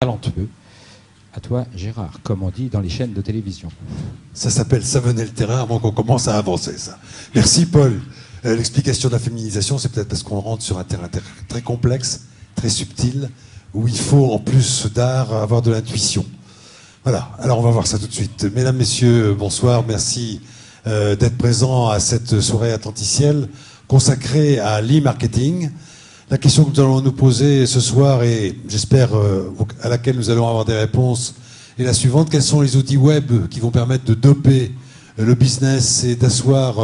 talentueux. À toi, Gérard, comme on dit dans les chaînes de télévision. Ça s'appelle ça venait le terrain avant qu'on commence à avancer, ça. Merci, Paul. L'explication de la féminisation, c'est peut-être parce qu'on rentre sur un terrain très complexe, très subtil, où il faut, en plus d'art, avoir de l'intuition. Voilà, alors on va voir ça tout de suite. Mesdames, Messieurs, bonsoir, merci d'être présents à cette soirée attenticielle consacrée à l'e-marketing. La question que nous allons nous poser ce soir, et j'espère à laquelle nous allons avoir des réponses, est la suivante. Quels sont les outils web qui vont permettre de doper le business et d'asseoir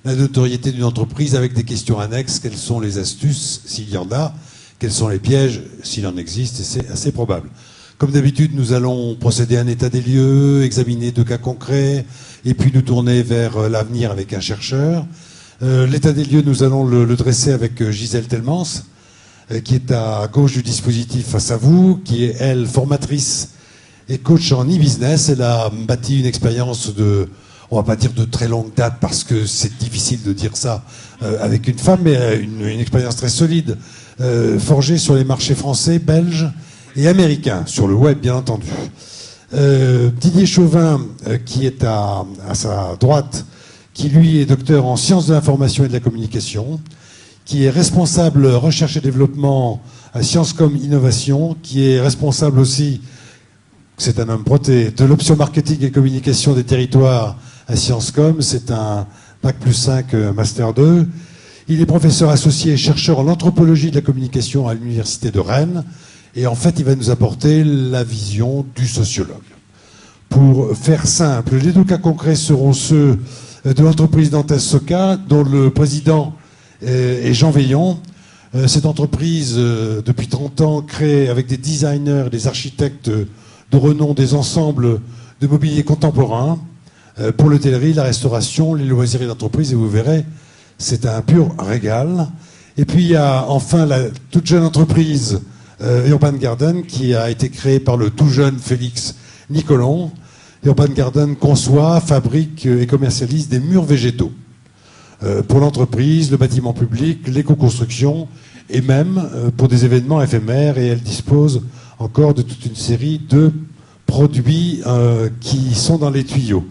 la notoriété d'une entreprise avec des questions annexes? Quelles sont les astuces, s'il y en a? Quels sont les pièges, s'il en existe? Et c'est assez probable. Comme d'habitude, nous allons procéder à un état des lieux, examiner 2 cas concrets, et puis nous tourner vers l'avenir avec un chercheur. L'état des lieux, nous allons le dresser avec Gisèle Telmans, qui est à gauche du dispositif face à vous, qui est, elle, formatrice et coach en e-business. Elle a bâti une expérience de, on va pas dire de très longue date, parce que c'est difficile de dire ça avec une femme, mais une expérience très solide, forgée sur les marchés français, belges et américains, sur le web, bien entendu. Didier Chauvin, qui est à sa droite, qui lui est docteur en sciences de l'information et de la communication, qui est responsable recherche et développement à Sciences Com Innovation, qui est responsable aussi, c'est un homme proté, de l'option marketing et communication des territoires à Sciences Com, c'est un Bac+5 Master 2. Il est professeur associé et chercheur en anthropologie de la communication à l'Université de Rennes, et en fait il va nous apporter la vision du sociologue. Pour faire simple, les 2 cas concrets seront ceux de l'entreprise Dantes Soca, dont le président est Jean Veillon. Cette entreprise, depuis 30 ans, crée avec des designers et des architectes de renom des ensembles de mobilier contemporain pour l'hôtellerie, la restauration, les loisirs d'entreprise, et vous verrez, c'est un pur régal. Et puis il y a enfin la toute jeune entreprise Urban Garden, qui a été créée par le tout jeune Félix Nicolon. Urban Garden conçoit, fabrique et commercialise des murs végétaux pour l'entreprise, le bâtiment public, l'éco-construction et même pour des événements éphémères. Et elle dispose encore de toute une série de produits qui sont dans les tuyaux.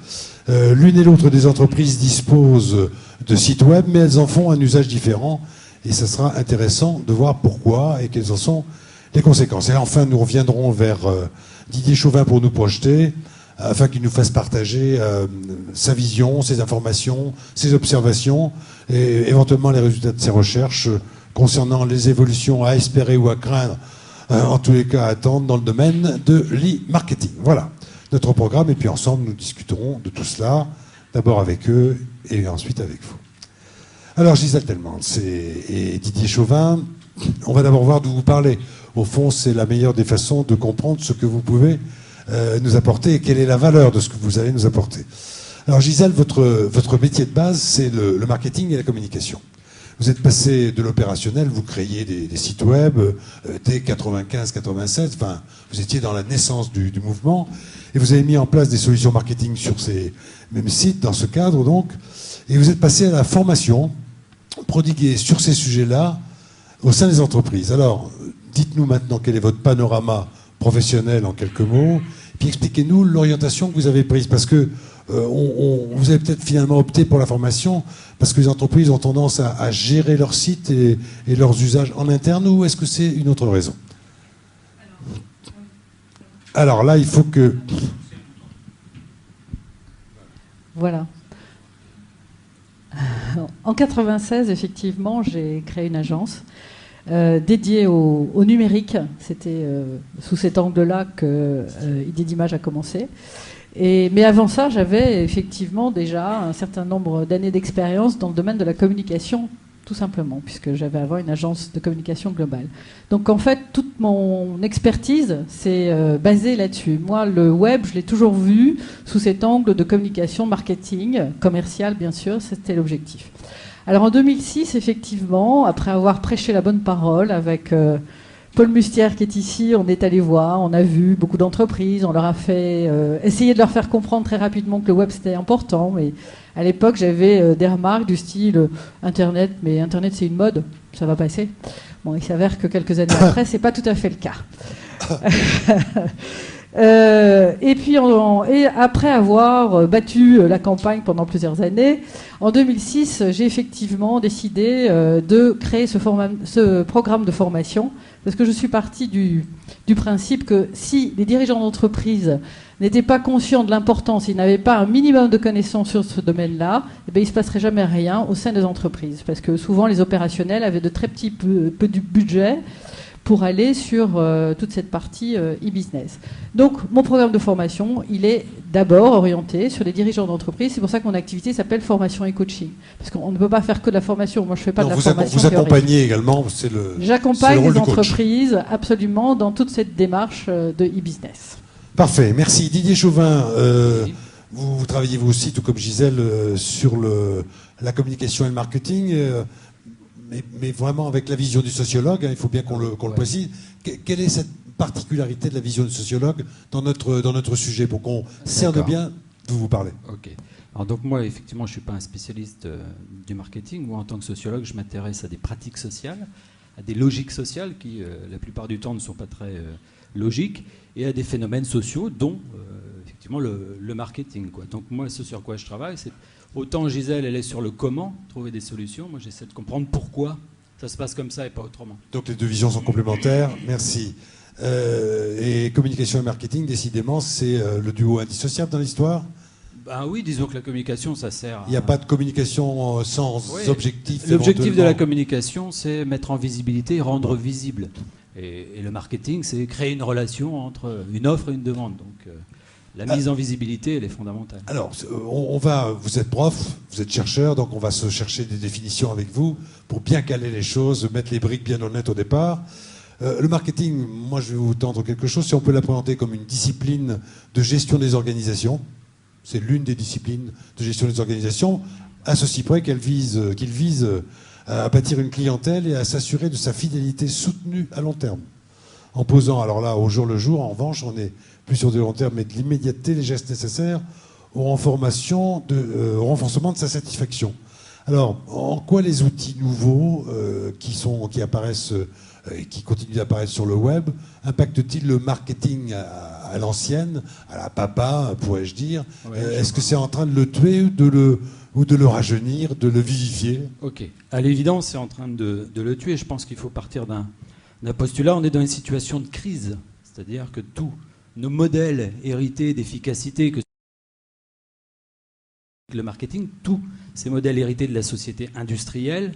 L'une et l'autre des entreprises disposent de sites web, mais elles en font un usage différent. Et ça sera intéressant de voir pourquoi et quelles en sont les conséquences. Et enfin, nous reviendrons vers Didier Chauvin pour nous projeter, afin qu'il nous fasse partager sa vision, ses informations, ses observations et éventuellement les résultats de ses recherches concernant les évolutions à espérer ou à craindre, en tous les cas à attendre dans le domaine de l'e-marketing. Voilà notre programme, et puis ensemble nous discuterons de tout cela, d'abord avec eux et ensuite avec vous. Alors Gisèle Telmans et Didier Chauvin, on va d'abord voir d'où vous parlez. Au fond, c'est la meilleure des façons de comprendre ce que vous pouvez nous apporter et quelle est la valeur de ce que vous allez nous apporter. Alors Gisèle, votre métier de base, c'est le marketing et la communication. Vous êtes passé de l'opérationnel, vous créiez des sites web dès 95-97, enfin, vous étiez dans la naissance du mouvement, et vous avez mis en place des solutions marketing sur ces mêmes sites, dans ce cadre donc, et vous êtes passé à la formation prodiguée sur ces sujets-là au sein des entreprises. Alors, dites-nous maintenant quel est votre panorama professionnel en quelques mots, puis expliquez-nous l'orientation que vous avez prise, parce que vous avez peut-être finalement opté pour la formation parce que les entreprises ont tendance à gérer leurs sites et leurs usages en interne, ou est-ce que c'est une autre raison? Alors là, il faut que... Voilà. En 96, effectivement, j'ai créé une agence dédiée au numérique. C'était sous cet angle-là que Idée d'Image a commencé. Mais avant ça, j'avais effectivement déjà un certain nombre d'années d'expérience dans le domaine de la communication, tout simplement, puisque j'avais avant une agence de communication globale. Donc en fait, toute mon expertise s'est basée là-dessus. Moi, le web, je l'ai toujours vu sous cet angle de communication, marketing, commercial, bien sûr, c'était l'objectif. Alors en 2006, effectivement, après avoir prêché la bonne parole avec Paul Mustière qui est ici, on est allé voir, on a vu beaucoup d'entreprises, on leur a fait essayer de leur faire comprendre très rapidement que le web c'était important. Mais à l'époque, j'avais des remarques du style Internet, mais Internet c'est une mode. ça va passer. Bon, il s'avère que quelques années après, c'est pas tout à fait le cas. Et puis, et après avoir battu la campagne pendant plusieurs années, en 2006, j'ai effectivement décidé de créer ce programme de formation, parce que je suis partie du principe que si les dirigeants d'entreprise n'étaient pas conscients de l'importance, ils n'avaient pas un minimum de connaissances sur ce domaine-là, eh bien, il ne se passerait jamais rien au sein des entreprises, parce que souvent les opérationnels avaient de très petits peu du budget pour aller sur toute cette partie e-business. Donc, mon programme de formation, il est d'abord orienté sur les dirigeants d'entreprise. C'est pour ça que mon activité s'appelle formation et coaching. Parce qu'on ne peut pas faire que de la formation. Moi, je ne fais pas de la formation. Vous accompagnez également, J'accompagne les entreprises absolument dans toute cette démarche de e-business. Parfait, merci. Didier Chauvin, vous travaillez vous aussi, tout comme Gisèle, sur la communication et le marketing. Mais vraiment avec la vision du sociologue, hein, il faut bien qu'on le précise. Quelle est cette particularité de la vision du sociologue dans notre sujet, pour qu'on cerne bien d'où vous parlez? Ok. Alors donc moi, effectivement, je ne suis pas un spécialiste du marketing. Moi, en tant que sociologue, je m'intéresse à des pratiques sociales, à des logiques sociales qui, la plupart du temps, ne sont pas très logiques, et à des phénomènes sociaux, dont, effectivement, le marketing, quoi. Donc moi, ce sur quoi je travaille, c'est... Autant Gisèle, elle est sur le comment, trouver des solutions. Moi, j'essaie de comprendre pourquoi ça se passe comme ça et pas autrement. Donc les deux visions sont complémentaires. Merci. Et communication et marketing, décidément, c'est le duo indissociable dans l'histoire. Ben oui, disons que la communication, ça sert. Il n'y a pas de communication sans objectif. L'objectif de la communication, c'est mettre en visibilité et rendre visible. Et le marketing, c'est créer une relation entre une offre et une demande. Donc la mise en visibilité, elle est fondamentale. Alors, vous êtes prof, vous êtes chercheur, donc on va se chercher des définitions avec vous pour bien caler les choses, mettre les briques bien honnêtes au départ. Le marketing, moi je vais vous tendre quelque chose, si on peut la présenter comme une discipline de gestion des organisations. C'est l'une des disciplines de gestion des organisations, à ceci près qu'il vise à bâtir une clientèle et à s'assurer de sa fidélité soutenue à long terme. En posant, alors là, au jour le jour, en revanche, on est plus sur du long terme, mais de l'immédiateté, les gestes nécessaires au renforcement de sa satisfaction. Alors, en quoi les outils nouveaux qui apparaissent et qui continuent d'apparaître sur le web impactent-ils le marketing à l'ancienne, à la papa, pourrais-je dire? Est-ce que c'est en train de le tuer ou de le rajeunir, de le vivifier? Ok. À l'évidence, c'est en train de le tuer. Je pense qu'il faut partir d'un postulat. On est dans une situation de crise, c'est-à-dire que tous nos modèles hérités d'efficacité, que le marketing, tous ces modèles hérités de la société industrielle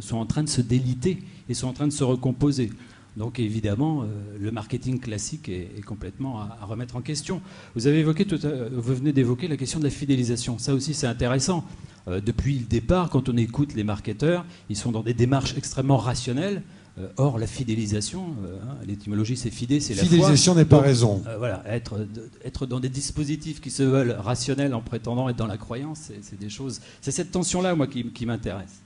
sont en train de se déliter et sont en train de se recomposer. Donc évidemment, le marketing classique est complètement à remettre en question. Vous venez d'évoquer la question de la fidélisation. Ça aussi, c'est intéressant. Depuis le départ, quand on écoute les marketeurs, ils sont dans des démarches extrêmement rationnelles. Or, la fidélisation, l'étymologie c'est fidé, c'est la foi. Fidélisation n'est pas raison. Voilà, être dans des dispositifs qui se veulent rationnels en prétendant être dans la croyance, c'est des choses. C'est cette tension-là, moi, qui m'intéresse.